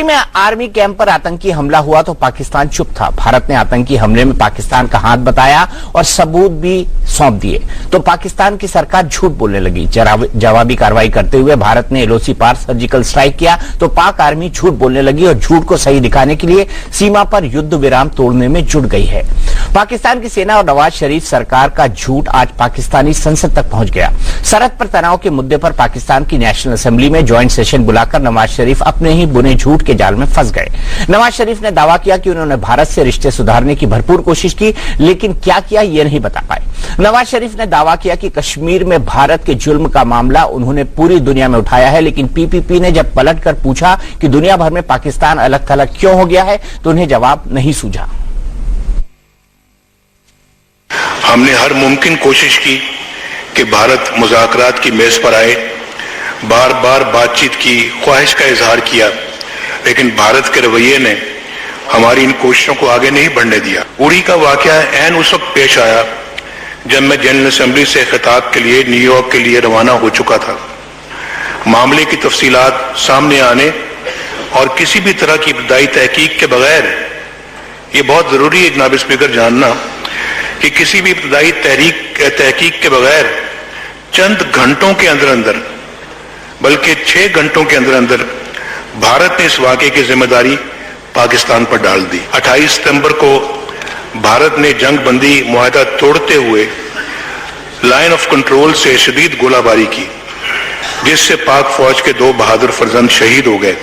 उरी में army camp पर आतंकी हमला हुआ तो पाकिस्तान चुप था। भारत ने आतंकी हमले में पाकिस्तान का हाथ बताया और सबूत भी सौंप दिए तो पाकिस्तान की सरकार झूठ बोलने लगी। जवाबी कार्रवाई करते हुए भारत ने एलओसी पार सर्जिकल स्ट्राइक किया तो पाक आर्मी झूठ बोलने लगी और झूठ को सही दिखाने के लिए सीमा पर युद्ध विराम तोड़ने में जुट गई है। पाकिस्तान की सेना और नवाज शरीफ सरकार का झूठ आज पाकिस्तानी संसद तक पहुंच गया। सरहद पर तनाव के मुद्दे पर पाकिस्तान की नेशनल असेंबली में ज्वाइंट सेशन बुलाकर नवाज शरीफ अपने ही बुने झूठ के जाल में फंस गए। नवाज शरीफ ने दावा किया कि उन्होंने भारत से रिश्ते सुधारने की भरपूर कोशिश की, लेकिन क्या किया ये नहीं बता पाए। नवाज शरीफ ने दावा किया कि कश्मीर में भारत के जुल्म का मामला उन्होंने पूरी दुनिया में उठाया है, लेकिन पीपीपी ने जब पलटकर पूछा कि दुनिया भर में पाकिस्तान अलग थलग क्यों हो गया है तो उन्हें जवाब नहीं सूझा। हमने हर मुमकिन कोशिश की कि भारत मुज़ाकरात की मेज पर आए, बार बार बातचीत की ख्वाहिश का इजहार किया, लेकिन भारत के रवैये ने हमारी इन कोशिशों को आगे नहीं बढ़ने दिया। उरी का वाकया ऐन उस वक्त पेश आया जब मैं जनरल असेंबली से खिताब के लिए न्यूयॉर्क के लिए रवाना हो चुका था। मामले की तफसीलात सामने आने और किसी भी तरह की इब्तदाई तहकीक के बगैर, ये बहुत जरूरी है जनाब स्पीकर जानना कि किसी भी इब्तदाई तहकीक के बगैर चंद घंटों के अंदर अंदर, बल्कि 6 घंटों के अंदर अंदर भारत ने इस वाकये की जिम्मेदारी पाकिस्तान पर डाल दी। 28 सितंबर को भारत ने जंग बंदी मुआहदा तोड़ते हुए लाइन ऑफ कंट्रोल से शदीद गोलाबारी की, जिससे पाक फौज के 2 बहादुर फर्जंद शहीद हो गए।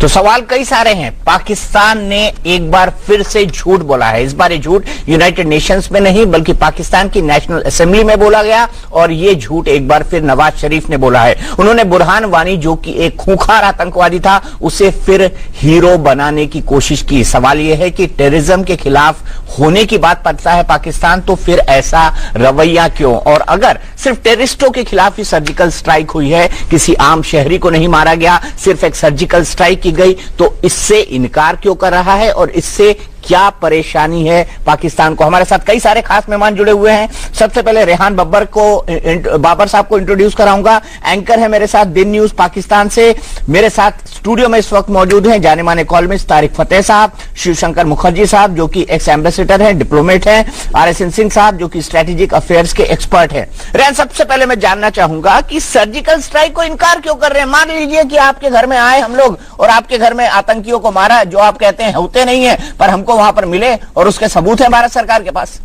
तो सवाल कई सारे हैं। पाकिस्तान ने एक बार फिर से झूठ बोला है। इस बार ये झूठ यूनाइटेड नेशंस में नहीं बल्कि पाकिस्तान की नेशनल असेंबली में बोला गया और ये झूठ एक बार फिर नवाज शरीफ ने बोला है। उन्होंने बुरहान वानी, जो कि एक खूंखार आतंकवादी था, उसे फिर हीरो बनाने की कोशिश की। सवाल यह है कि टेररिज्म के खिलाफ होने की बात करता है पाकिस्तान, तो फिर ऐसा रवैया क्यों? और अगर सिर्फ टेररिस्टों के खिलाफ ही सर्जिकल स्ट्राइक हुई है, किसी आम शहरी को नहीं मारा गया, सिर्फ एक सर्जिकल स्ट्राइक गई, तो इससे इनकार क्यों कर रहा है और इससे क्या परेशानी है पाकिस्तान को? हमारे साथ कई सारे खास मेहमान जुड़े हुए हैं। सबसे पहले रेहान बाबर साहब को इंट्रोड्यूस कराऊंगा। एंकर है मेरे साथ दिन न्यूज पाकिस्तान से। मेरे साथ स्टूडियो में इस वक्त मौजूद हैं जाने माने कॉलमिस्ट तारिक फतेह साहब, शिवशंकर मुखर्जी साहब जो कि एक्स एम्बेसडर हैं, डिप्लोमेट हैं, RSN सिंह साहब जो कि स्ट्रेटेजिक अफेयर्स के एक्सपर्ट हैं। रेहान, सबसे पहले मैं जानना चाहूंगा कि सर्जिकल स्ट्राइक को इनकार क्यों कर रहे हैं? मान लीजिए कि आपके घर में आए हम लोग और आपके घर में आतंकियों को मारा, जो आप कहते हैं होते नहीं है, पर हमको वहां पर मिले और उसके सबूत हैं भारत सरकार के पास।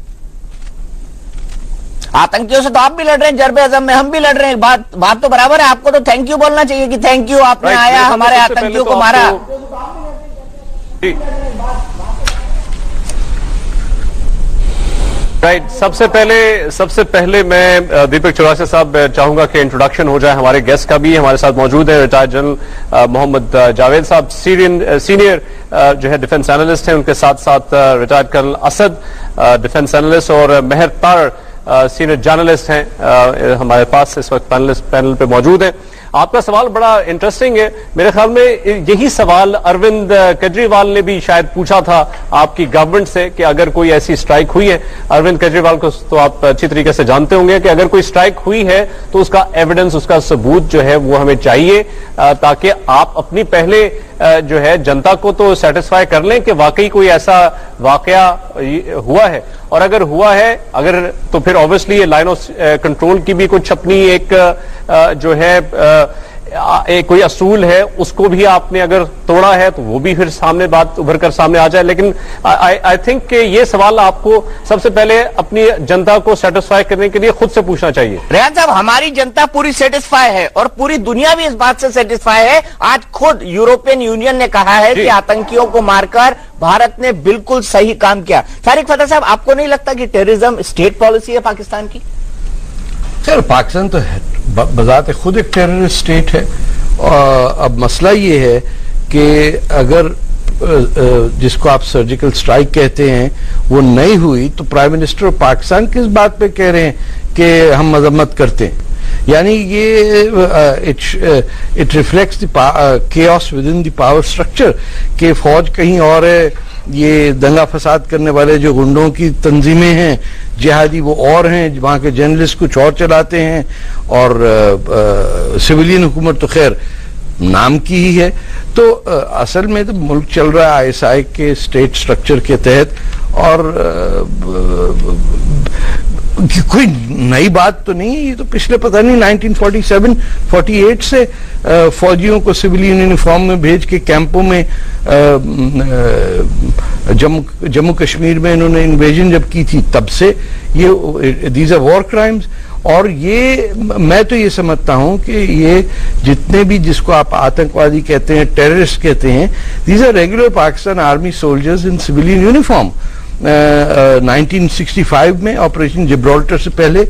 आतंकियों से तो आप भी लड़ रहे हैं, जरबे अजम में हम भी लड़ रहे हैं। बात तो बराबर है। आपको तो थैंक यू बोलना चाहिए कि थैंक यू, आपने आया हमारे आतंकियों को मारा। राइट, सबसे पहले मैं दीपक चौरासिया साहब चाहूंगा कि इंट्रोडक्शन हो जाए हमारे गेस्ट का भी। हमारे साथ मौजूद है रिटायर्ड जनरल मोहम्मद जावेद साहब, सीनियर जो है डिफेंस एनालिस्ट हैं। उनके साथ साथ retired colonel Asad defence analyst और मेहर तार सीनियर जर्नलिस्ट हैं हमारे पास इस वक्त पैनल पे मौजूद हैं। आपका सवाल बड़ा इंटरेस्टिंग है। मेरे ख्याल में यही सवाल अरविंद केजरीवाल ने भी शायद पूछा था आपकी गवर्नमेंट से कि अगर कोई ऐसी स्ट्राइक हुई है। अरविंद केजरीवाल को तो आप अच्छी तरीके से जानते होंगे कि अगर कोई स्ट्राइक हुई है तो उसका एविडेंस, उसका सबूत जो है वो हमें चाहिए, ताकि आप अपनी पहले जो है जनता को तो सेटिस्फाई कर लें कि वाकई कोई ऐसा वाकया हुआ है। और अगर हुआ है, अगर तो फिर ऑब्वियसली ये लाइन ऑफ कंट्रोल की भी कुछ अपनी एक जो है कोई असूल है, उसको भी आपने अगर तोड़ा है तो वो भी फिर सामने बात उभर कर सामने आ जाए। लेकिन आई थिंक कि ये सवाल आपको सबसे पहले अपनी जनता को सेटिस्फाई करने के लिए खुद से पूछना चाहिए। रेहान साहब, हमारी जनता पूरी सेटिस्फाई है और पूरी दुनिया भी इस बात से सेटिस्फाई है। आज खुद यूरोपियन यूनियन ने कहा है कि आतंकियों को मारकर भारत ने बिल्कुल सही काम किया। तारिक फतेह साहब, आपको नहीं लगता कि टेररिज्म स्टेट पॉलिसी है पाकिस्तान की? सर, पाकिस्तान तो बजाते खुद एक टेररिस्ट स्टेट है। अब मसला ये है कि अगर जिसको आप सर्जिकल स्ट्राइक कहते हैं वो नहीं हुई तो प्राइम मिनिस्टर ऑफ पाकिस्तान किस बात पे कह रहे हैं कि हम मजम्मत करते हैं? यानी ये it reflects the chaos with in the power structure कि फौज कहीं और है, ये दंगा फसाद करने वाले जो गुंडों की तंजीमें हैं, जिहादी वो और हैं, वहां के जर्नलिस्ट कुछ और चलाते हैं और सिविलियन हुकूमत तो खैर नाम की ही है। तो असल में तो मुल्क चल रहा है आईएसआई के स्टेट स्ट्रक्चर के तहत, और कोई नई बात तो नहीं है, ये तो पिछले पता नहीं 1947-48 से फौजियों को सिविलियन यूनिफॉर्म में भेज के कैंपों में जम्मू कश्मीर में इन्होंने इन्वेजन जब की थी तब से ये दीज आर वॉर क्राइम्स। और ये मैं तो ये समझता हूं कि ये जितने भी जिसको आप आतंकवादी कहते हैं, टेररिस्ट कहते हैं, these are regular Pakistan army soldiers in civilian uniform. 1965 में ऑपरेशन जिब्राल्टर से पहले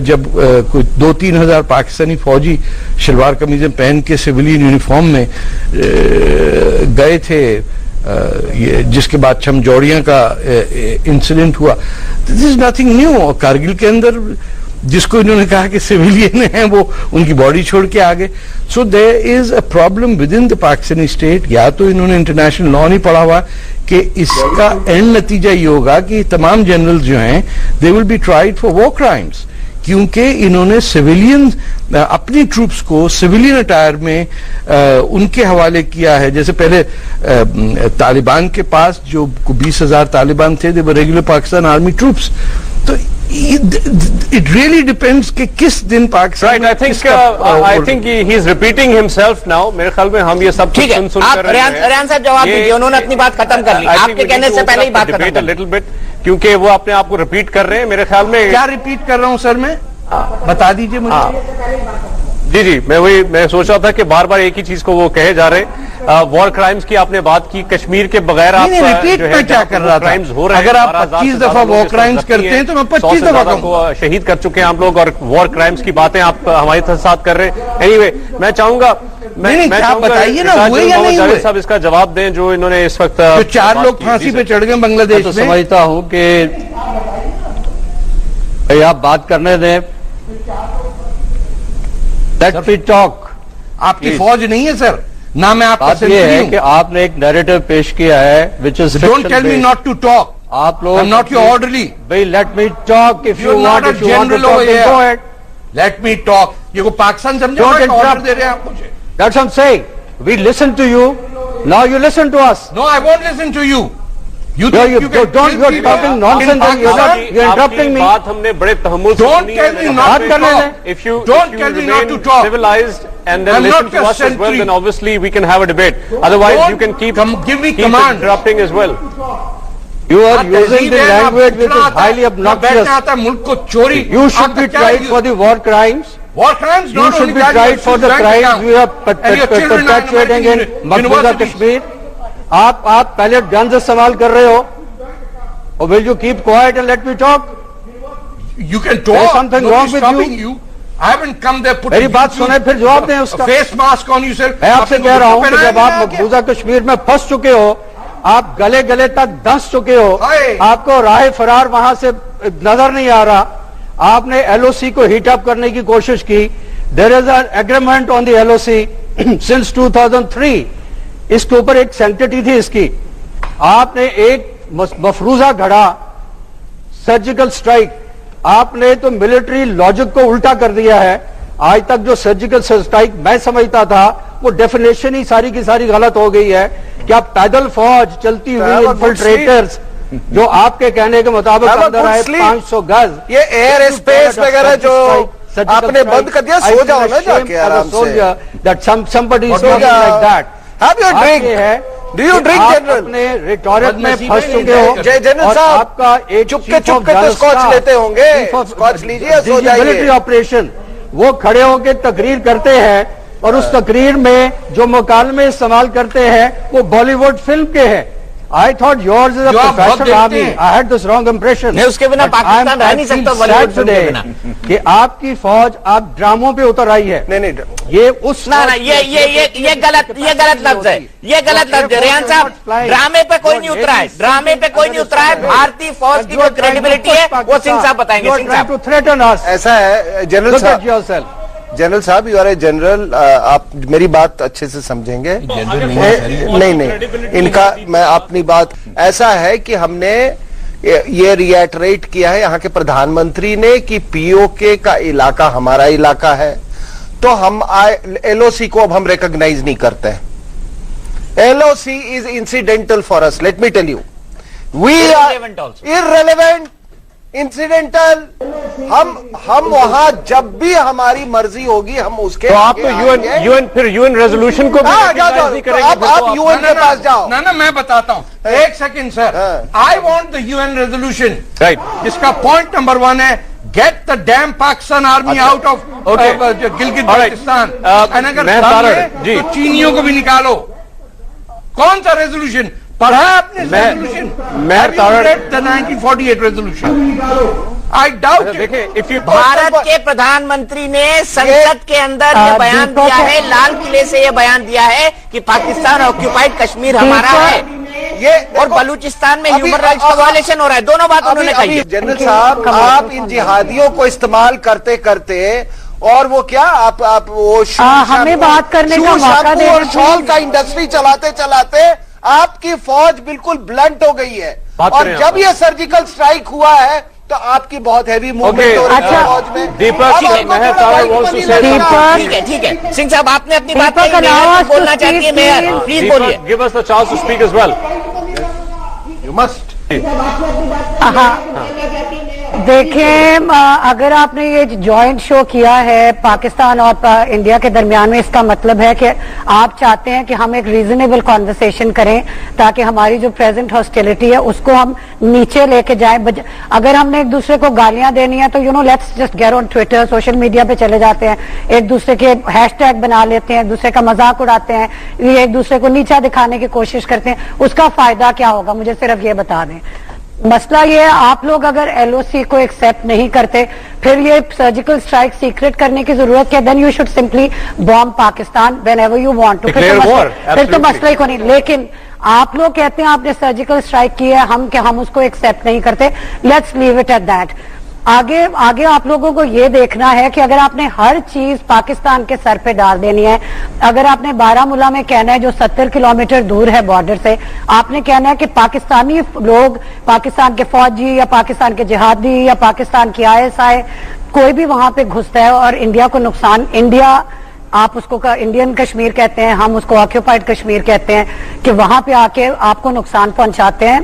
जब कुछ 2-3 हजार पाकिस्तानी फौजी शलवार कमीजें पहन के सिविलियन यूनिफॉर्म में गए थे, ये जिसके बाद छमजौड़ियां का इंसिडेंट हुआ, दिस इज नथिंग न्यू। और कारगिल के अंदर जिसको इन्होंने कहा कि सिविलियन है वो उनकी बॉडी छोड़ के आ गए। So there is a problem with in the Pakistani state. या तो इन्होंने इंटरनेशनल लॉ नहीं पढ़ा हुआ कि इसका एंड नतीजा ये होगा कि तमाम जनरल जो हैं they will be tried for war crimes, क्योंकि इन्होंने सिविलियन अपनी ट्रूप्स को सिविलियन अटायर में उनके हवाले किया है। जैसे पहले तालिबान के पास जो 20,000 तालिबान थे, दे वर रेगुलर पाकिस्तान आर्मी ट्रूप्स। तो it really depends कि किस दिन Pakistan Right, I think he is repeating himself now. मेरे ख्याल में हम ये सब ठीक है, आप रेहान साहब जवाब दीजिए, उन्होंने अपनी बात खत्म कर ली, आपके कहने से पहले ही बात खत्म कर ली। लिटिल बिट, क्योंकि वो अपने आप को रिपीट कर रहे हैं मेरे ख्याल में। क्या रिपीट कर रहा हूं सर मैं? बता दीजिए मुझे। जी, मैं सोच रहा था कि बार बार एक ही चीज को वो कहे जा रहे। वॉर क्राइम्स की आपने बात की, कश्मीर के बगैर आप रिपीट में क्या कर रहा था? क्राइम्स हो रहे हैं, अगर आप 25 दफा वॉर क्राइम्स करते हैं तो मैं 25 दफा को शहीद कर चुके हैं आप लोग, और वॉर क्राइम्स की बातें आप हमारे साथ कर रहे हैं। एनीवे, मैं चाहूंगा बताइए ना, हुए या नहीं हुए? साहब इसका जवाब दें जो इन्होंने इस वक्त जो 4 लोग फांसी पे चढ़ गए बांग्लादेश में। समझता हूं कि आप बात करने दें। Late me talk. आपकी फौज नहीं है सर, ना मैं आपका बात ये है कि आपने एक नैरेटिव पेश किया है which is don't tell me not to talk. आप लोग नॉट योर ऑर्डरली। भाई let me talk if you want to talk go ahead. Let me talk. ये को पाकिस्तान समझो ऑर्डर दे रहे हैं आप मुझे। That's what I am saying. We listen to you, now you listen to us. No, I won't listen to you. You don't, you're talking nonsense and you're interrupting me. बात हमने बड़े तहम्मुल से Don't tell me not to talk. If you don't tell me not to talk. Civilized and then listen to us as well, then obviously we can have a debate. Otherwise, you can keep interrupting as well. You are using the language which is highly obnoxious. मुल्क को चोरी। You should be tried for the war crimes. War crimes? You should be tried for the crimes you are perpetuating in Maqbooza Kashmir. आप पहले gun से सवाल कर रहे हो, और will you keep quiet and let me talk? You can talk, something wrong with you. I haven't come there put. मेरी बात सुने फिर जवाब दें उसका। Face mask on you sir. मैं आपसे कह रहा हूं कि जब आप मकबूजा कश्मीर में फंस चुके हो, आप गले गले तक धंस चुके हो, आपको राह फरार वहां से नजर नहीं आ रहा, आपने एलओसी को हीट अप करने की कोशिश की। There is an agreement on the LOC since 2003। इसके ऊपर एक सैंक्टिटी थी इसकी। आपने एक मफरूजा घड़ा, सर्जिकल स्ट्राइक, आपने तो मिलिट्री लॉजिक को उल्टा कर दिया है। आज तक जो सर्जिकल स्ट्राइक मैं समझता था वो डेफिनेशन ही सारी की सारी गलत हो गई है। क्या पैदल फौज चलती हुई इन्फिल्ट्रेटर्स जो आपके कहने के मुताबिक अंदर आए 500 गज, ये एयर स्पेस वगैरह जो आपने बंद कर दिया, सो जाओ ना जाके आराम से। That somebody is talking like that. Have you drink? Do you drink, General? अपने रिटॉरिक में फंस चुके हो। जनरल साहब, आपका एक चुपके तो स्कॉच लेते होंगे। स्कॉच लीजिए, सो जाइए। मिलिट्री ऑपरेशन वो खड़े होकर तकरीर करते हैं, और उस तकरीर में जो मुकालमे इस्तेमाल करते हैं वो बॉलीवुड फिल्म के हैं। I thought yours is a professional army. I had this wrong impression. नहीं, उसके बिना पाकिस्तान रह नहीं सकता बॉलीवुड फिल्म के बिना। कि आपकी फौज आप ड्रामों पे उतर आई है। नहीं, ये उस ना ये गलत लफ्ज है, ये गलत लफ्ज है। रेहान साहब, ड्रामे पे कोई नहीं उतरा है, ड्रामे पे कोई नहीं उतरा है। भारतीय फौज की जो क्रेडिबिलिटी है वो सिंह साहब बताएंगे। सिंह साहब, ऐसा है जनरल साहब, जनरल साहब, यू आर ए जनरल, आप मेरी बात अच्छे से समझेंगे। नहीं, इनका मैं अपनी बात, ऐसा है कि हमने ये रिएटरेट किया है यहाँ के प्रधानमंत्री ने कि पीओके का इलाका हमारा इलाका है। तो हम LOC को अब हम रिकॉग्नाइज नहीं करते हैं। LOC is incidental for us. Let me tell you, we Irrelevant are also. irrelevant, incidental. हम वहां जब भी हमारी मर्जी होगी हम उसके तो आप तो आगे यूएन रेजोल्यूशन को भी हाँ, जाओ, recognize जाओ, नहीं तो करेंगे, फिर आप तो UN के पास जाओ। ना मैं बताता हूं, एक second sir. I want the UN resolution, right. जिसका पॉइंट नंबर 1 है get the dam Pakistan army out of Gilgit Baltistan. And अगर मैं दम है, तारड़, जी। तो चीनियों को भी निकालो। कौन सा रेजोल्यूशन पढ़ा आपने? रेजोल्यूशन मैं तारड़ 1948 रेजोल्यूशन। I doubt. देखिए, इफ यू भारत के प्रधानमंत्री ने संसद के अंदर ये बयान दिया है, लाल किले से ये बयान दिया है कि पाकिस्तान ऑक्यूपाइड कश्मीर हमारा है, ये और बलूचिस्तान में अभी- ह्यूमन राइट्स का वायलेशन हो रहा है। दोनों बात उन्होंने कही है। जनरल साहब, आप इन जिहादियों को इस्तेमाल करते करते और वो क्या आप वो हमें बात करने का मौका दें। और शॉल का इंडस्ट्री चलाते चलाते आपकी फौज बिल्कुल ब्लंट हो गई है। बात और करें जब आप। ये सर्जिकल स्ट्राइक हुआ है तो आपकी बहुत हैवी मूवमेंट हो रही है अच्छा। फौज में। दीपक, अब ठीक है, आपको मैं थोड़ा Tarar white wants to money say लगेगा। something. ठीक है सिंह साहब, आपने अपनी बात दीपक कही, मेयर allow us भी बोलना to चाहती है। speak, Mehar please. प्लीज बोलिए। Give us the chance to speak as well. You must. देखें, अगर आपने ये जॉइंट शो किया है पाकिस्तान और इंडिया के दरमियान में, इसका मतलब है कि आप चाहते हैं कि हम एक रीजनेबल कॉन्वर्सेशन करें ताकि हमारी जो प्रेजेंट हॉस्टिलिटी है उसको हम नीचे लेके जाएं। अगर हमने एक दूसरे को गालियां देनी है तो let's just get on Twitter, social media पे चले जाते हैं, एक दूसरे के हैशटैग बना लेते हैं, एक दूसरे का मजाक उड़ाते हैं, ये एक दूसरे को नीचा दिखाने की कोशिश करते हैं। उसका फायदा क्या होगा? मुझे सिर्फ ये बता दें। मसला ये है, आप लोग अगर LOC को एक्सेप्ट नहीं करते, फिर ये सर्जिकल स्ट्राइक सीक्रेट करने की जरूरत क्या? Then you should simply bomb Pakistan whenever you want to. फिर तो मसला ही को नहीं। लेकिन आप लोग कहते हैं आपने सर्जिकल स्ट्राइक की है, हम उसको एक्सेप्ट नहीं करते। Let's leave it at that. आगे आप लोगों को ये देखना है कि अगर आपने हर चीज पाकिस्तान के सर पे डाल देनी है, अगर आपने बारामूला में कहना है जो 70 किलोमीटर दूर है बॉर्डर से, आपने कहना है कि पाकिस्तानी लोग, पाकिस्तान के फौजी या पाकिस्तान के जिहादी या पाकिस्तान की ISI कोई भी वहां पे घुसता है और इंडिया को नुकसान, इंडिया आप उसको इंडियन कश्मीर कहते हैं, हम उसको ऑक्यूपाइड कश्मीर कहते हैं, कि वहां पे आके आपको नुकसान पहुंचाते हैं।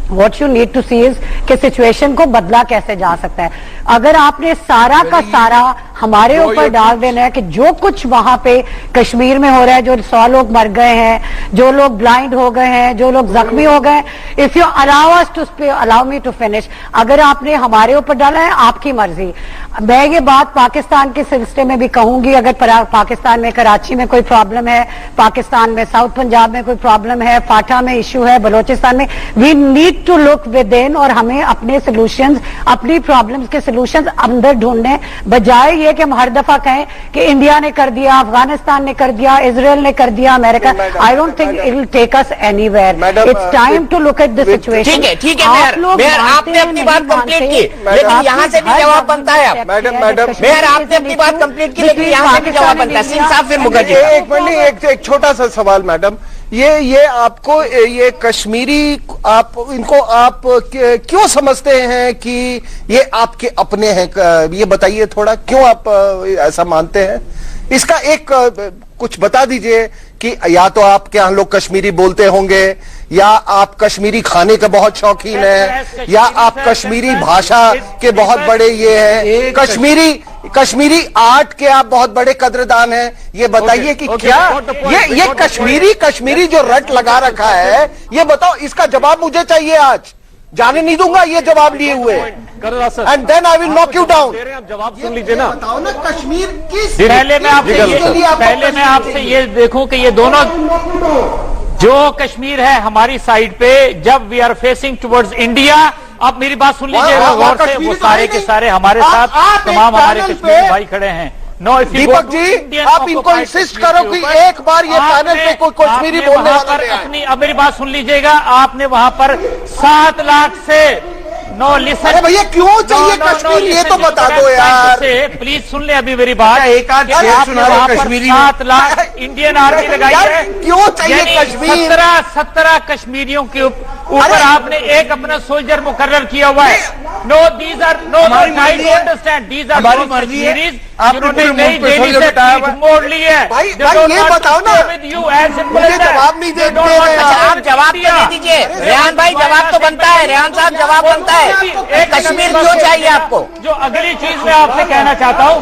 What you need to see is कि सिचुएशन को बदला कैसे जा सकता है। अगर आपने सारा का सारा हमारे ऊपर डाल देना है कि जो कुछ वहां पे कश्मीर में हो रहा है, जो 100 लोग मर गए हैं, जो लोग ब्लाइंड हो गए हैं, जो लोग जख्मी हो गए, if you allow me to finish, अगर आपने हमारे ऊपर डाला है, आपकी मर्जी। मैं ये बात पाकिस्तान के सिलसिले में भी कहूंगी, अगर पाकिस्तान में कराची में कोई प्रॉब्लम है, पाकिस्तान में साउथ पंजाब में कोई प्रॉब्लम है, फाटा में इश्यू है, बलोचिस्तान में, we need to look within, और हमें अपने सोल्यूशंस, अपनी प्रॉब्लम्स के सोल्यूशंस अंदर ढूंढने, बजाय ये कि हम हर दफा कहें कि इंडिया ने कर दिया, अफगानिस्तान ने कर दिया, इजराइल ने कर दिया, America. I don't think it will take us anywhere. It's time to look at the situation. ठीक है मेयर, आपने अपनी बात कंप्लीट की, लेकिन यहाँ से भी जवाब बनता है। मैडम मेयर, आपने अपनी बात कंप्लीट की, लेकिन यहाँ से भी जवाब बनता है। सिंह साहब फिर मुखर्जी। एक छोटा सा सवाल मैडम, ये आपको ये कश्मीरी आप इनको आप क्यों समझते हैं कि ये आपके अपने हैं? ये बताइए थोड़ा, क्यों आप ऐसा मानते हैं? इसका एक कुछ बता दीजिए कि या तो आपके यहाँ लोग कश्मीरी बोलते होंगे, या आप कश्मीरी खाने के बहुत शौकीन हैं, या आप कश्मीरी भाषा के बहुत बड़े ये हैं, कश्मीरी आर्ट के आप बहुत बड़े कदरदान हैं। ये बताइए कि क्या ये कश्मीरी जो रट लगा रखा है, ये बताओ, इसका जवाब मुझे चाहिए। आज जाने नहीं दूंगा ये जवाब लिए हुए, and then I will knock you down. जवाब सुन लीजिए ना। बताओ ना, कश्मीर किस पहले मैं आपसे ये देखूं कि ये दोनों, जो कश्मीर है हमारी साइड पे, जब we are facing towards India, आप मेरी बात सुन लीजिएगा गौर से, वो सारे के सारे हमारे साथ तमाम हमारे कश्मीरी भाई खड़े हैं। दीपक जी, आप इनको इंसिस्ट करो कि एक बार ये पैनल पे कोई कश्मीरी बोलने वाला नहीं है। अब मेरी बात सुन लीजिएगा, आपने वहां पर 7 लाख से लिसन। अरे भैया, क्यों चाहिए कश्मीर, ये तो बता दो यार। प्लीज सुन ले अभी मेरी बात। एक आध सुना दो कश्मीरी। 7 लाख इंडियन आर्मी लगाई है। क्यों चाहिए कश्मीर? 17 कश्मीरियों के ऊपर आपने एक अपना सोल्जर मुकर्रर किया हुआ है। No, these are no, I understand, these are Kashmiris जिन्होंने नई दिल्ली से पीठ मोड़ ली है। भाई ये बताओ ना, मुझे जवाब नहीं दे रहे हैं। अच्छा, आप जवाब तो दे दीजिए रेहान भाई, जवाब तो बनता है, रेहान साहब जवाब बनता है। कश्मीर क्यों चाहिए आपको? जो अगली चीज मैं आपसे कहना चाहता हूं,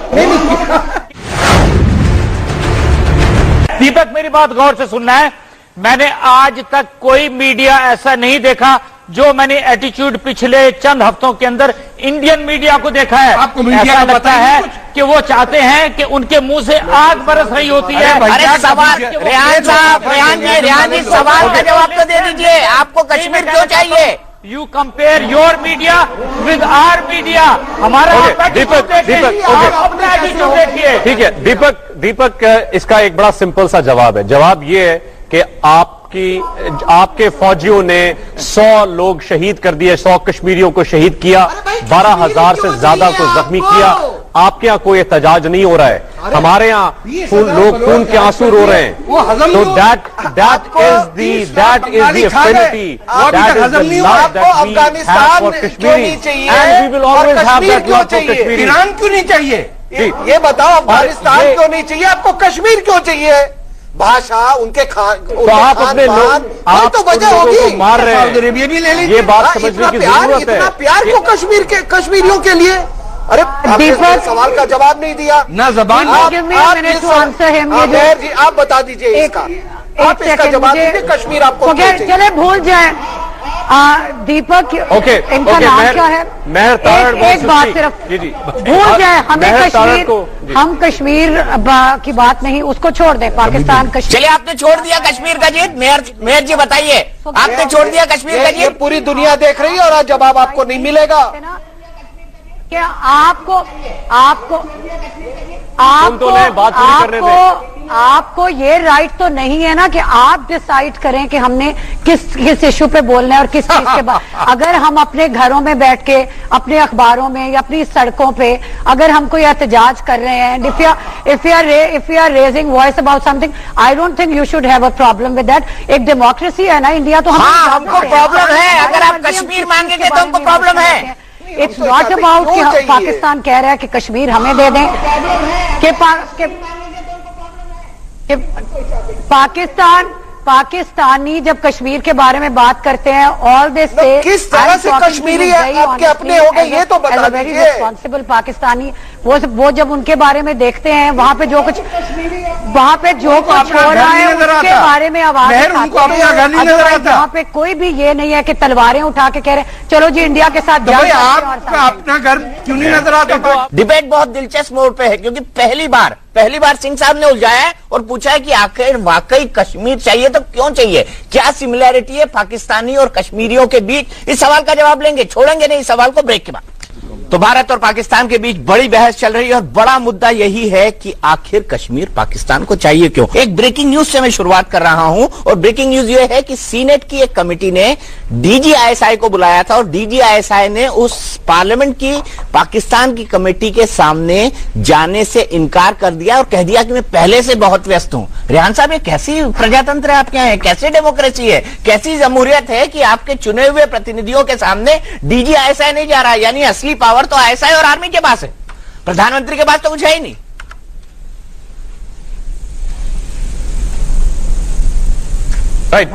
दीपक मेरी बात गौर से सुनना है। मैंने आज तक कोई मीडिया ऐसा नहीं देखा जो मैंने एटीट्यूड पिछले चंद हफ्तों के अंदर इंडियन मीडिया को देखा है। आपको मीडिया ऐसा का लगता पता है नहीं कि वो चाहते हैं कि उनके मुंह से आग बरस रही होती है। अरे सवाल, रेहान साहब, रेहान जी सवाल का जवाब तो दे दीजिए, आपको कश्मीर क्यों चाहिए? You compare your media with our media. हमारा दीपक अपना एटीट्यूड देखिए। ठीक है दीपक, इसका एक बड़ा सिंपल सा जवाब है। जवाब ये है कि आपके फौजियों ने 100 लोग शहीद कर दिए, 100 कश्मीरियों को शहीद किया, 12,000 से ज्यादा को जख्मी किया। आपके यहाँ कोई एहतजाज नहीं हो रहा है, हमारे यहाँ लोग खून के आंसू रो रहे हैं। तो that is the affinity, that is the love that we have for Kashmiris, and we will always have that love for Kashmiris. Iran क्यों नहीं चाहिए? ये बताओ, अफगानिस्तान क्यों नहीं चाहिए आपको? कश्मीर क्यों चाहिए? भाषा, उनके तो आप अपने लोग, आप तो वजह होगी, मार रहे सऊदी अरेबिया भी ले हैं। लीजिए। ये बात समझने की जरूरत है। इतना प्यार क्यों कश्मीरियों के लिए? अरे दीपक, सवाल का जवाब नहीं दिया ना जबान। जी आप बता दीजिए इसका, आप इसका जवाब दीजिए। कश्मीर आपको चले भूल जाए दीपक, इनका नाम क्या है? एक बात सिर्फ भूल जाए, हम कश्मीर की बात नहीं, उसको छोड़ दें, पाकिस्तान कश्मीर। चलिए, आपने छोड़ दिया कश्मीर का जीत। मेयर जी बताइए, आपने छोड़ दिया कश्मीर का जीत? पूरी दुनिया देख रही है और आज जवाब आपको नहीं मिलेगा। क्या आपको ये राइट तो नहीं है ना कि आप डिसाइड करें कि हमने किस इशू पे बोलना है और किस चीज के बाद। अगर हम अपने घरों में बैठ के, अपने अखबारों में या अपनी सड़कों पे अगर हम कोई एहतजाज कर रहे हैं, if you are raising voice about something, I don't think you should have a problem with that. एक डेमोक्रेसी है ना इंडिया, तो हमको प्रॉब्लम है। अगर आप कश्मीर मांगेंगे तो हमको प्रॉब्लम है। इट्स नॉट अबाउट कि पाकिस्तान कह रहा है कि कश्मीर हमें दे दें, कि पाकिस्तानी जब कश्मीर के बारे में बात करते हैं, ऑल दिस से किस तरह से कश्मीरी आपके अपने हो गए, ये तो बता दीजिए। वेरी रिस्पॉन्सिबल पाकिस्तानी, वो जब उनके बारे में देखते हैं, वहाँ पे जो कुछ हो रहा है उसके बारे में आवाज उठाते हैं। वहाँ पे कोई भी ये नहीं है कि तलवारें उठा के कह रहे हैं चलो जी इंडिया के साथ जाओ। आपका अपना घर क्यों नहीं नजर आता? डिबेट बहुत दिलचस्प मोड़ पे है, क्योंकि पहली बार सिंह साहब ने उलझाया है और पूछा है कि आखिर वाकई कश्मीर चाहिए तो क्यों चाहिए, क्या सिमिलैरिटी है पाकिस्तानी और कश्मीरियों के बीच। इस सवाल का जवाब लेंगे, छोड़ेंगे नहीं इस सवाल को ब्रेक के बाद। तो भारत और पाकिस्तान के बीच बड़ी बहस चल रही है और बड़ा मुद्दा यही है कि आखिर कश्मीर पाकिस्तान को चाहिए क्यों। एक ब्रेकिंग न्यूज से मैं शुरुआत कर रहा हूं और ब्रेकिंग न्यूज यह है कि सीनेट की एक कमेटी ने डीजीआईएसआई को बुलाया था और डीजीआईएसआई ने उस पार्लियामेंट की पाकिस्तान की कमेटी के सामने जाने से इनकार कर दिया और कह दिया कि मैं पहले से बहुत व्यस्त हूं। रेहान साहब, ये कैसी प्रजातंत्र है आपके यहाँ, कैसी डेमोक्रेसी है, कैसी जमहूरियत है कि आपके चुने हुए प्रतिनिधियों के सामने डीजीआईएसआई नहीं जा रहा है? यानी असली पावर तो आईएसआई और आर्मी के पास है, प्रधानमंत्री के पास तो कुछ है ही नहीं। राइट,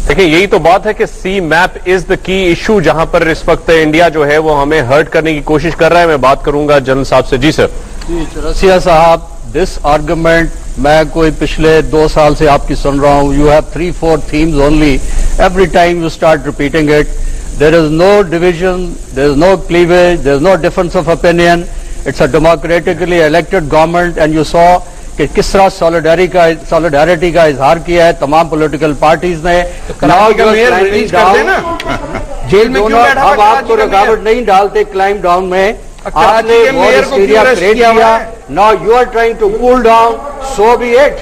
देखिए यही तो बात है कि sea map is the key issue, जहां पर इस वक्त इंडिया जो है वो हमें हर्ट करने की कोशिश कर रहा है। मैं बात करूंगा जनरल साहब से। जी सर। जी चौरसिया साहब, दिस आर्गुमेंट मैं कोई पिछले 2 साल से आपकी सुन रहा हूं। You have 3-4 themes only. Every time you start repeating it, there is no division, there is no cleavage, there is no difference of opinion. It's a democratically elected government and you saw कि किस तरह solidarity का इजहार किया है तमाम political parties ने। Jail दोनों अब आपको रुकावट नहीं डालते क्लाइम डाउन में, आपने बहुत सीरिया क्रिएट किया। Now you are trying to cool down, so be it.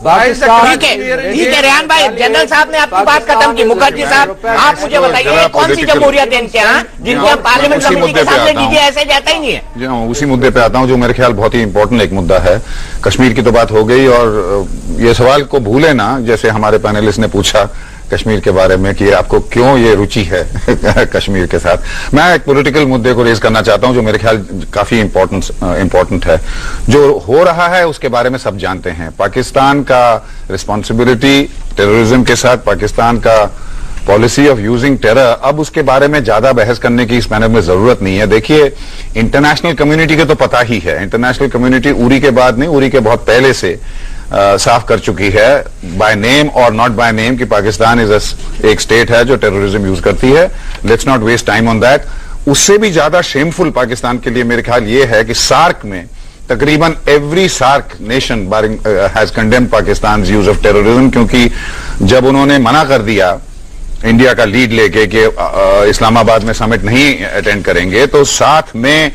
ठीक है रेहान भाई, जनरल साहब ने आपकी बात खत्म की। मुखर्जी साहब, आप मुझे बताइए कौन सी जमहूरियत है इनके यहाँ जिनके यहाँ पार्लियामेंट कमेटी के सामने डीजीआईएसआई जाता ही नहीं है? जी हाँ, उसी मुद्दे पे आता हूँ जो मेरे ख्याल बहुत ही इंपॉर्टेंट एक मुद्दा है। कश्मीर की तो बात हो गई और ये सवाल को भूले ना, जैसे हमारे पैनलिस्ट ने पूछा कश्मीर के बारे में कि आपको क्यों ये रुचि है कश्मीर के साथ। मैं एक पॉलिटिकल मुद्दे को रेज करना चाहता हूं जो मेरे ख्याल काफी इंपॉर्टेंट है। जो हो रहा है उसके बारे में सब जानते हैं। पाकिस्तान का रिस्पॉन्सिबिलिटी टेररिज्म के साथ, पाकिस्तान का पॉलिसी ऑफ यूजिंग टेरर, अब उसके बारे में ज्यादा बहस करने की इस पैनल में जरूरत नहीं है। देखिए, इंटरनेशनल कम्युनिटी के तो पता ही है, इंटरनेशनल कम्युनिटी उरी के बाद नहीं, उरी के बहुत पहले से साफ कर चुकी है बाय नेम और नॉट बाय नेम कि पाकिस्तान एक स्टेट है जो टेररिज्म यूज करती है। Let's not waste time on that. उससे भी ज्यादा शेमफुल पाकिस्तान के लिए मेरे ख्याल ये है कि सार्क में तकरीबन every SAARC nation has condemned Pakistan use of terrorism, क्योंकि जब उन्होंने मना कर दिया इंडिया का लीड लेके कि इस्लामाबाद में समिट नहीं अटेंड करेंगे, तो साथ में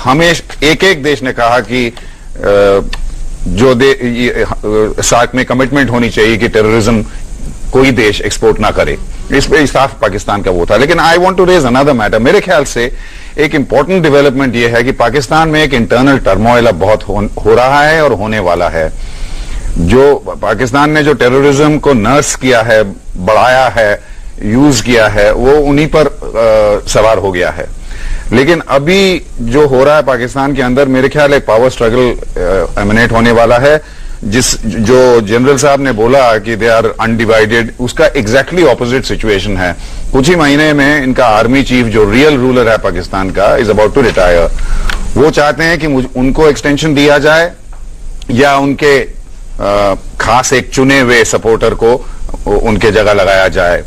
हमेशा एक देश ने कहा कि जो सार्क में कमिटमेंट होनी चाहिए कि टेररिज्म कोई देश एक्सपोर्ट ना करे। इस पे साफ पाकिस्तान का वो था। लेकिन I want to raise another matter. मेरे ख्याल से एक इंपॉर्टेंट डेवलपमेंट ये है कि पाकिस्तान में एक इंटरनल टर्मोइल अब बहुत हो रहा है और होने वाला है। जो पाकिस्तान ने जो टेररिज्म को नर्स किया है, बढ़ाया है, यूज किया है, वो उन्हीं पर सवार हो गया है। लेकिन अभी जो हो रहा है पाकिस्तान के अंदर, मेरे ख्याल एक पावर स्ट्रगल एमिनेट होने वाला है। जो जनरल साहब ने बोला कि दे आर अनडिवाइडेड, उसका एग्जैक्टली ऑपोजिट सिचुएशन है। कुछ ही महीने में इनका आर्मी चीफ जो रियल रूलर है पाकिस्तान का इज अबाउट टू रिटायर। वो चाहते हैं कि उनको एक्सटेंशन दिया जाए या उनके खास एक चुने हुए सपोर्टर को उनके जगह लगाया जाए।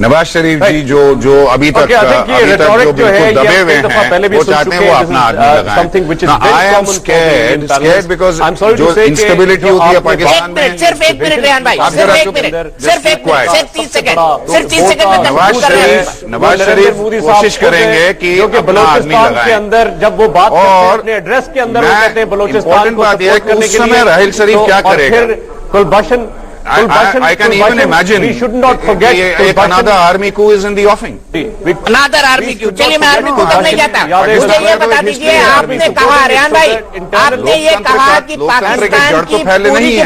नवाज शरीफ जी जो अभी तक जो बिल्कुल दबे हुए हैं, वो चाहते हैं वो अपना आदमी लगाएं। आई एम स्कैर्ड बिकॉज जो इंस्टेबिलिटी होती है पाकिस्तान में। सिर्फ एक मिनट रेहान भाई, सिर्फ एक मिनट, सिर्फ 30 सेकंड। नवाज शरीफ कोशिश करेंगे कि बलूचिस्तान के अंदर जब वो बात अपने एड्रेस के अंदर कहते हैं बलूचिस्तान को सपोर्ट करने के लिए, राहिल शरीफ क्या करेगा? Kulbhushan I can even imagine. We should not forget another army coup is in the offing. Another army coup. चलिए, मैं आर्मी coup तक नहीं जाता। मुझे ये बता दीजिए, आपने कहा रेहान भाई, आपने ये कहा कि पाकिस्तान की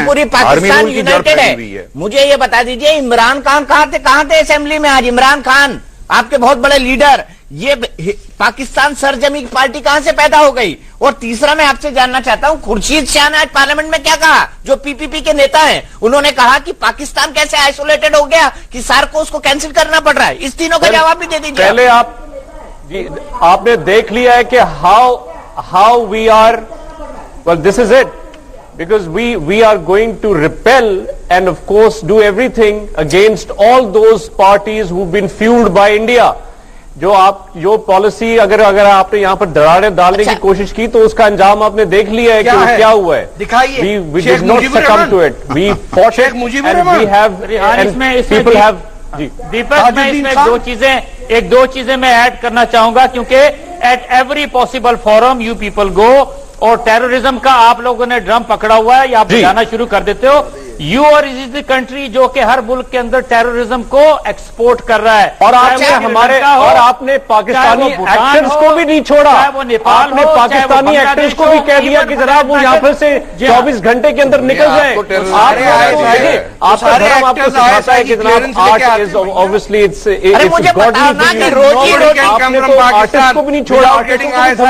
पूरी पाकिस्तान यूनाइटेड है। मुझे ये बता दीजिए, इमरान खान कहाँ थे असेंबली में आज? इमरान खान आपके बहुत बड़े लीडर, ये पाकिस्तान सरजमी की पार्टी कहां से पैदा हो गई? और तीसरा मैं आपसे जानना चाहता हूं, खुर्शीद शाह ने आज पार्लियामेंट में क्या कहा? जो पीपीपी के नेता हैं, उन्होंने कहा कि पाकिस्तान कैसे आइसोलेटेड हो गया कि सार्क को उसको कैंसिल करना पड़ रहा है। इस तीनों का जवाब भी दे दीजिए। पहले आपने देख लिया है कि how we are, well this is it, because we are going to repel and of course do everything against all those parties who've been fueled by India. जो पॉलिसी अगर आपने यहाँ पर दरारें डालने की कोशिश की तो उसका अंजाम आपने देख लिया है कि क्या हुआ है। दिखाइए। We did not succumb to it. We fought it and we have and people have। दीपक, मैं इसमें दो चीजें मैं ऐड करना चाहूंगा, क्योंकि at every possible forum you people go और टेररिज्म का आप लोगों ने ड्रम पकड़ा हुआ है या आप बजाना शुरू कर देते हो। यू और इज द कंट्री जो कि हर मुल्क के अंदर टेररिज्म को एक्सपोर्ट कर रहा है। और आपने पाकिस्तानी एक्टर्स को भी नहीं छोड़ा। आपने पाकिस्तानी एक्टर्स को भी कह दिया कि जनाब वो यहाँ पर से 24 घंटे के अंदर निकल जाए। आपका धर्म आपको सिखाता है कि जनाब art is obviously it's artist को भी नहीं छोड़ा।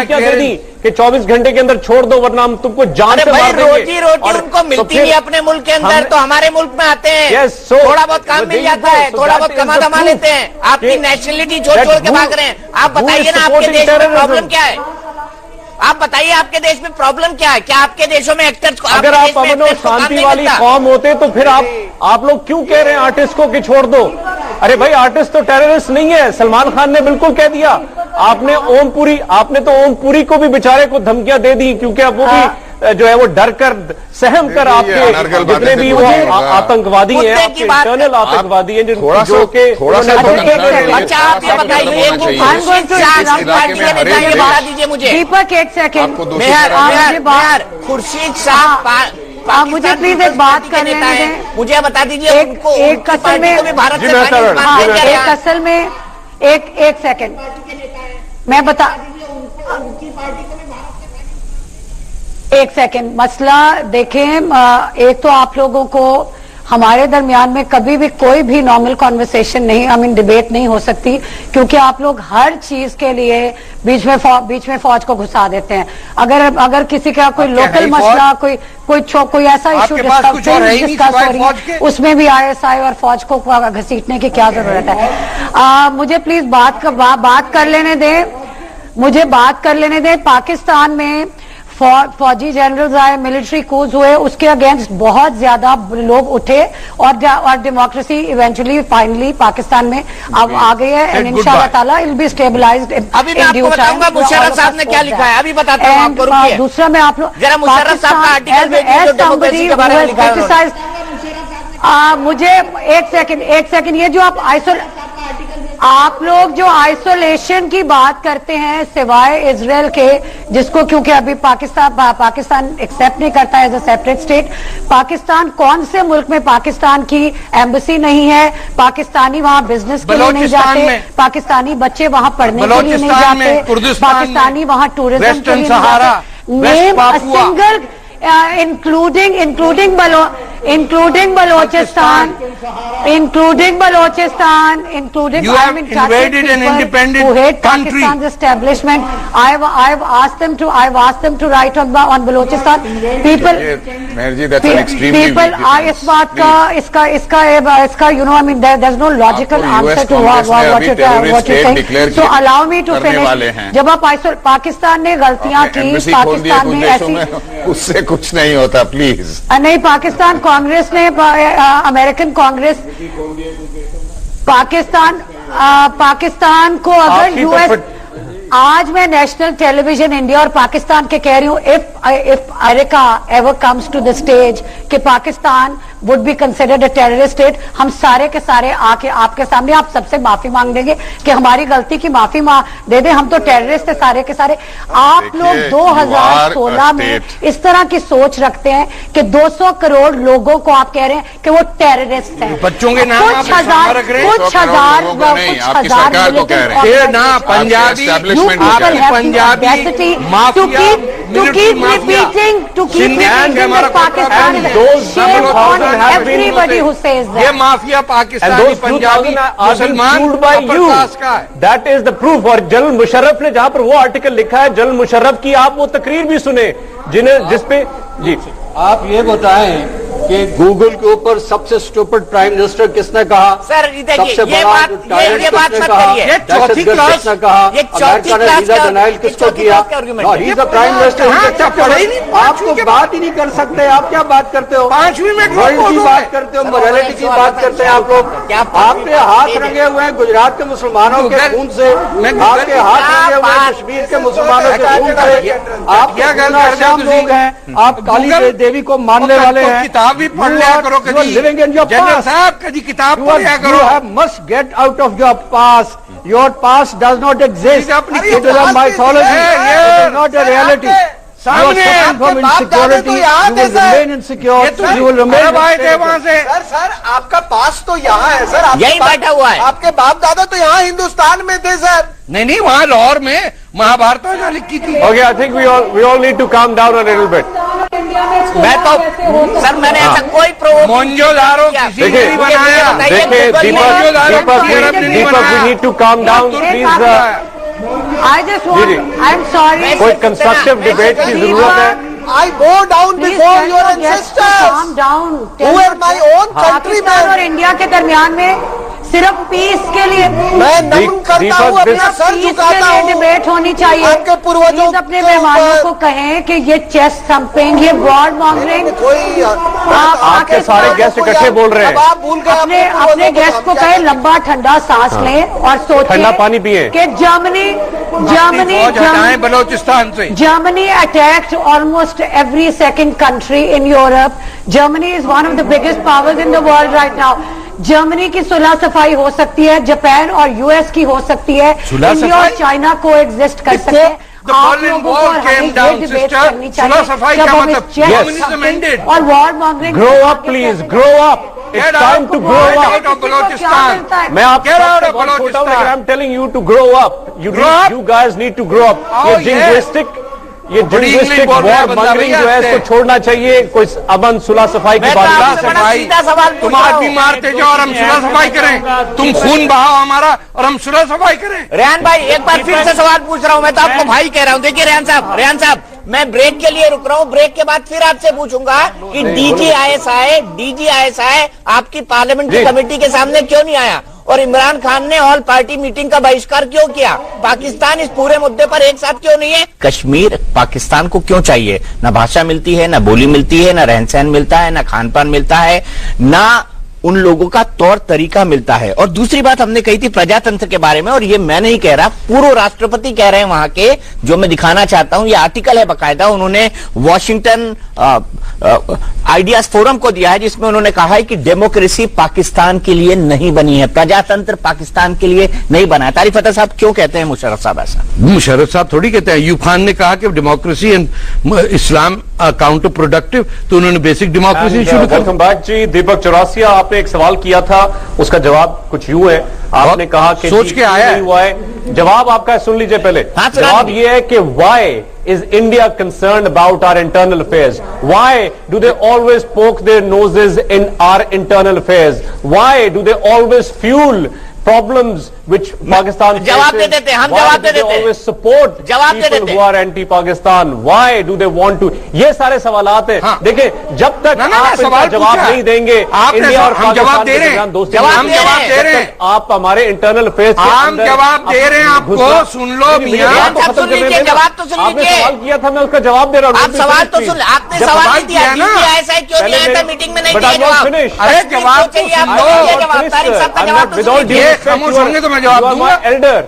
क्या दे दी कि 24 घंटे के अंदर छोड़ दो वरना हम तुमको जान से मार देंगे। रोजी उनको मिलती है अपने मुल्क के अंदर, तो हमारे मुल्क में आते हैं, थोड़ा बहुत काम मिल जाता है, थोड़ा बहुत कमा लेते हैं। आपकी नेशनलिटी छोड़ के भाग रहे हैं। आप बताइए ना, आपके देश में प्रॉब्लम क्या है? आप बताइए, आपके देश में प्रॉब्लम क्या है? क्या आपके देशों में एक्टर्स को, अगर आप अमन और शांति वाली कौम होते तो फिर आप लोग क्यों कह रहे हैं आर्टिस्ट को कि छोड़ दो? अरे भाई, आर्टिस्ट तो टेररिस्ट नहीं है। सलमान खान ने बिल्कुल कह दिया। आपने तो ओमपुरी को भी बेचारे को धमकियां दे दी, क्योंकि अब वो भी जो है वो डर कर सहम कर आपके जितने भी वो आतंकवादी हैं, आपके इंटरनल आतंकवादी हैं, जो के अच्छा आप ये बताइए मुझे दीपक, एक सेकेंड, खुर्शीद शाह, मुझे प्लीज एक बात करने दें। मुझे बता दीजिए, एक असल में भारत से एक असल में एक सेकेंड मैं बता, एक सेकेंड। मसला देखें, एक तो आप लोगों को हमारे दरमियान में कभी भी कोई भी नॉर्मल कॉन्वर्सेशन नहीं, आई मीन डिबेट नहीं हो सकती, क्योंकि आप लोग हर चीज के लिए बीच में फौज को घुसा देते हैं। अगर किसी का कोई लोकल मसला, कोई ऐसा इशू डिस्कस हो रही है, उसमें भी ISI और फौज को घसीटने की क्या जरूरत है? मुझे प्लीज बात कर लेने दें, मुझे बात कर लेने दें। पाकिस्तान में फौजी जनरल्स आए, मिलिट्री कूज हुए, उसके अगेंस्ट बहुत ज्यादा लोग उठे और डेमोक्रेसी इवेंचुअली फाइनली पाकिस्तान में अब आ गई है। एंड इंशाल्लाह ताला इट विल बी स्टेबलाइज्ड। अभी मैं आपको बताऊंगा मुशर्रफ साहब ने क्या लिखा है, अभी बताता हूं आपको, रुकिए। दूसरा मैं आप लोग जरा मुशर्रफ साहब का आर्टिकल भेजिए जो डेमोक्रेसी के बारे में लिखा है। मुझे एक सेकंड, ये जो आप लोग जो आइसोलेशन की बात करते हैं सिवाय इजराइल के, जिसको क्योंकि अभी पाकिस्तान एक्सेप्ट नहीं करता है as a separate state. Pakistan, कौन से मुल्क में पाकिस्तान की एम्बेसी नहीं है? पाकिस्तानी वहां बिजनेस के लिए नहीं जाते, पाकिस्तानी बच्चे वहां पढ़ने के लिए नहीं जाते, पाकिस्तानी वहां टूरिज्म के लिए नहीं जाते। Name a single including Balochistan, You have invaded an independent who hate country. Pakistan's establishment. I've asked them to write on Balochistan. People, that's an extremely people, इस बात का इसका I mean there's no logical answer to what you're saying. So allow me to finish. जब आप पाकिस्तान ने गलतियां की, पाकिस्तान में ऐसी, उससे कुछ नहीं होता, प्लीज। नहीं, पाकिस्तान कांग्रेस ने, अमेरिकन कांग्रेस, पाकिस्तान को अगर यूएस, आज मैं नेशनल टेलीविजन इंडिया और पाकिस्तान के कह रही हूं, if America ever comes to the stage कि Pakistan would be considered a terrorist state, हम सारे के सारे आके आपके सामने आप सबसे माफी मांग देंगे कि हमारी गलती की माफी दे दें, हम तो टेररिस्ट थे सारे के सारे। आप लोग 2016 में इस तरह की सोच रखते हैं कि 200 करोड़ लोगों को आप कह रहे हैं कि वो टेररिस्ट हैं। बच्चों के नाम कुछ हजार Punjabi everybody who says that. ये माफिया पाकिस्तानी पंजाबी मुसलमान का है। That is the proof। और जनरल मुशर्रफ ने जहां पर वो आर्टिकल लिखा है, जनरल मुशर्रफ की आप वो तकरीर भी सुने जिसपे जी आप ये बताएं कि गूगल के ऊपर सबसे स्टूपिड प्राइम मिनिस्टर किसने कहा? सर देखिए, ये बात मत करिए। ये चौथी क्लास, अमेरिका ने वीजा डिनाइल किसको किया? Prime minister. आपको बात ही नहीं कर सकते, आप क्या बात करते हो? 5 मिनट की बात करते हो, मोरालिटी की बात करते हैं आप लोग। आपके हाथ रंगे हुए हैं गुजरात के मुसलमानों के खून से, आपके हाथ रंगे हुए हैं कश्मीर के मुसलमानों के खून से। आप क्या लोग हैं, आप काली देवी को मानने वाले हैं। किताब भी पढ़ लिया करो कभी, जनरल साहब कभी किताब पढ़ा करो। You must get out of your past. Your past does not exist. It is a mythology. It is not a reality. सामने from insecurity, you will remain insecure. You will remain वहाँ से। Sir आपका पास तो यहाँ है sir, यही बैठा हुआ है। आपके बाप दादा तो यहाँ हिंदुस्तान में थे सर। नहीं, वहाँ लाहौर में महाभारत लिखी थी। Okay, I think we all need to calm down a little bit। मैं तो सर, मैंने ऐसा कोई प्रोवोक मोन्जोदारो किसी ने नहीं बनाया। देखिए दीपक, we need to calm down please। I just want, I'm sorry, कोई कंस्ट्रक्टिव डिबेट की जरूरत है। I bow down before your ancestors. Calm down. Who are my own countrymen. Pakistan और इंडिया के दरमियान में सिर्फ पीस के लिए मैं नमन करता हूँ, अपना सर झुकाता हूँ। डिबेट होनी चाहिए। आपके पूर्वजों अपने मेहमानों को कहें कि ये चेस्ट थम्पिंग, ये वर्ड मॉन्गरिंग, आपके सारे गेस्ट इकट्ठे बोल रहे हैं। आप भूल गए अपने गेस्ट को कहें लंबा ठंडा सांस लें और सोचें ठंडा पानी पिए कि बलोचिस्तान से Germany attacked almost every second country in Europe. Germany is one of the biggest powers in the world right now. Germany की सुलह सफाई हो सकती है, जापान और यूएस की हो सकती है, इंडिया और चाइना को एग्जिस्ट कर सकते हैं। आप लोगों को डिबेट करनी चाहिए जब हम इस और war mongering. Grow up please, grow up. It's time to grow up। मैं आपको छोटा हूँ, लेकिन I'm telling you to grow up। You guys need to grow up। ये बड़ी इंग्लिश जिंदगी बोल रहा है वॉर बंदा मॉन्गरिंग जो है भैया, इसको छोड़ना चाहिए, कोई अमन सुलह सफाई की मैं तो बात आपसे नहीं। बड़ा सफाई सीधा सवाल पूछ तुम रहा आदमी हूं। मारते जाओ और हम सुलह सफाई करें, तुम खून बहाओ हमारा और हम सुलह सफाई करें। रेहान भाई एक बार फिर से सवाल पूछ रहा हूं, मैं तो आपको भाई कह रहा हूं। देखिए रेहान साहब मैं ब्रेक के लिए रुक रहा हूं, ब्रेक के बाद फिर आपसे पूछूंगा कि डीजीआईएसआई आपकी पार्लियामेंट्री कमेटी के सामने क्यों नहीं आया और इमरान खान ने ऑल पार्टी मीटिंग का बहिष्कार क्यों किया? पाकिस्तान इस पूरे मुद्दे पर एक साथ क्यों नहीं है? कश्मीर पाकिस्तान को क्यों चाहिए? ना भाषा मिलती है, ना बोली मिलती है, ना रहन सहन मिलता है, ना खान पान मिलता है, ना उन लोगों का तौर तरीका मिलता है। और दूसरी बात हमने कही थी प्रजातंत्र के बारे में, और ये मैं नहीं कह रहा, पूर्व राष्ट्रपति कह रहे हैं वहां के, जो मैं दिखाना चाहता हूं, ये आर्टिकल है बकायदा, उन्होंने वॉशिंगटन आइडियाज फोरम को दिया है, जिसमें उन्होंने कहा है कि डेमोक्रेसी पाकिस्तान के लिए नहीं बनी है, प्रजातंत्र पाकिस्तान के लिए नहीं बना है। तारिक फतेह साहब क्यों कहते हैं मुशर्रफ साहब ऐसा? मुशर्रफ साहब थोड़ी कहते हैं, यूब खान ने कहा कि democracy and Islam counter productive, तो उन्होंने बेसिक डेमोक्रेसी शुरू कर। वेलकम बैक जी। दीपक चौरासिया, आपने एक सवाल किया था, उसका जवाब कुछ यूं है, आपने कहा कि सोच के आया है। हुआ है। जवाब आपका सुन लीजिए पहले। हाँ, जवाब ये है कि why is India concerned about our internal affairs? Why do they always poke their noses in our internal affairs? Why do they always fuel problems which Pakistan faces? जवाब दे देते, हम Why जवाब do दे they देते। always support जवाब दे people देते। who are anti-Pakistan? Why do they want to? ये सारे सवालात हैं। हाँ। देखिए, जब तक ना, आप इनका सवाल जवाब पूछा। नहीं देंगे, आपने इंडिया और हम जवाब पाकिस्तान दे के रहे हैं। दरमियान दोस्ती जवाब नहीं दे होगी। रहे हैं। दे रहे हैं। जब तक आप हमारे इंटरनल अफेयर्स के हम अंदर जवाब दे रहे हैं आपको, घुसना- सुन लो नहीं, मियां। मेरी बात आप को खत्म सुन करने लीजिए, देना। जवाब तो सुन आपने लीजिए। सवाल किया था, मैं उसका जवाब दे रहा हूँ। आप सवाल तो सुन, आपने सवाल नहीं दिया, किया ना। डीजीआईएसआई क्यों नहीं आया था मीटिंग में? नहीं दिया जवाब। अरे जवाब तो चाहिए, आप सुन लो। दीजिए जवाब। तारिक साहब का जवाब तो सुन लीजिए। ये खामोश होंगे तो मैं जवाब दूंगा। एल्डर,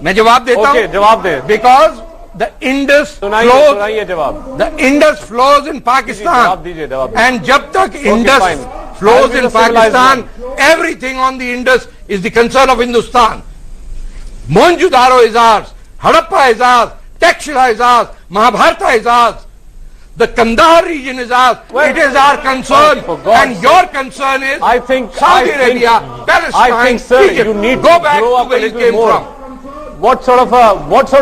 मैं जवाब देता ओके, हूं, जवाब दे। बिकॉज द इंडस सुनाइए जवाब। The Indus flows in Pakistan, जवाब दीजिए, जवाब दीजिए। एंड जब तक Indus fine. flows I'll be in the civilized Pakistan, everything on the Indus is the concern of Hindustan. Mohenjo-daro is ours, Harappa is ours, Takshila is ours, Mahabharata is ours. The Kandahar region is ours. Well, it is our concern, for God's and your concern is I think Saudi Arabia, Palestine, I think, sir, Egypt. you need Go to back grow to up where a you little came more. from. What sort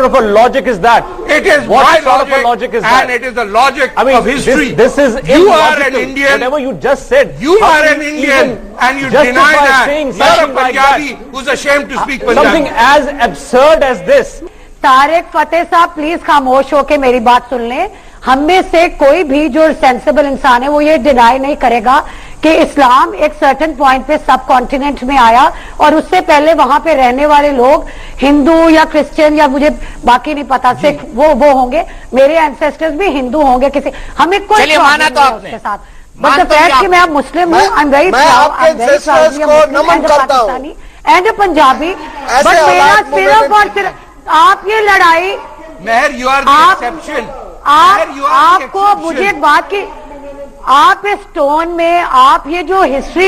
of a logic is that? It is What my sort of a logic is that? and it is the logic I mean, of history. This is you are an illogical. Indian. Whatever you just said. You how are can an you Indian, even and you justify deny that. saying You're a something like Punjabi that? who's ashamed to speak Punjabi. Something as absurd as this. Tarek Fatah साहब please खामोश होके मेरी बात सुन लें। हम में से कोई भी जो सेंसिबल इंसान है वो ये डिनाई नहीं करेगा कि इस्लाम एक सर्टेन पॉइंट पे सब कॉन्टिनेंट में आया और उससे पहले वहां पे रहने वाले लोग हिंदू या क्रिश्चियन या मुझे बाकी नहीं पता सिख वो होंगे। मेरे एंसेस्टर्स भी हिंदू होंगे किसी, हमें कोई चलिए, प्रॉब्लम माना तो नहीं है आपने। उसके साथ। मान बट द तो फैक्ट लिया कि मैं मुस्लिम हूँ, आई एम वेरी मैं आपके ancestors को नमन करता हूं। पाकिस्तानी एंड पंजाबी, ऐसे बट मेरा हालात सिर्फ और सिर्फ आप ये लड़ाई Meher, you are the आप exception. आप Meher, you are the आपको exception. मुझे एक बात की, आप इस टोन में आप ये जो हिस्ट्री,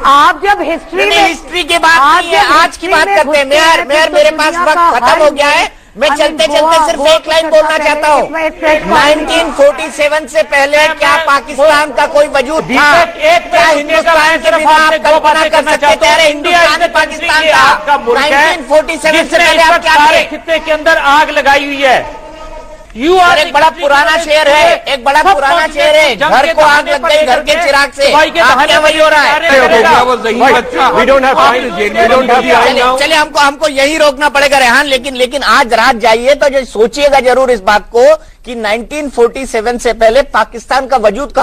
आप जब हिस्ट्री में हिस्ट्री की बात नहीं है, आज की बात करते हैं। मेयर मेरे पास वक्त खत्म हो गया है, मैं चलते चलते सिर्फ एक लाइन बोलना चाहता हूँ। 1947 से पहले क्या पाकिस्तान का कोई वजूद था? क्या हिंदुस्तान के बिना आप कल्पना कर सकते थे? अरे हिंदुस्तान पाकिस्तान आपका मुल्क है 1947 से पहले आप क्या थे? खित्ते के अंदर आग लगाई हुई है। एक बड़ा पुराना शेर है, एक बड़ा पुराना शेर है, घर को आग लग गई घर के चिराग से। आप क्या वही हो रहा है? वो ज़हीन बच्चा। We don't have time. We don't have time now. चलिए हमको यही रोकना पड़ेगा रेहान, लेकिन आज रात जाइए तो जो सोचिएगा जरूर इस बात को कि 1947 से पहले पाकिस्तान का वजूद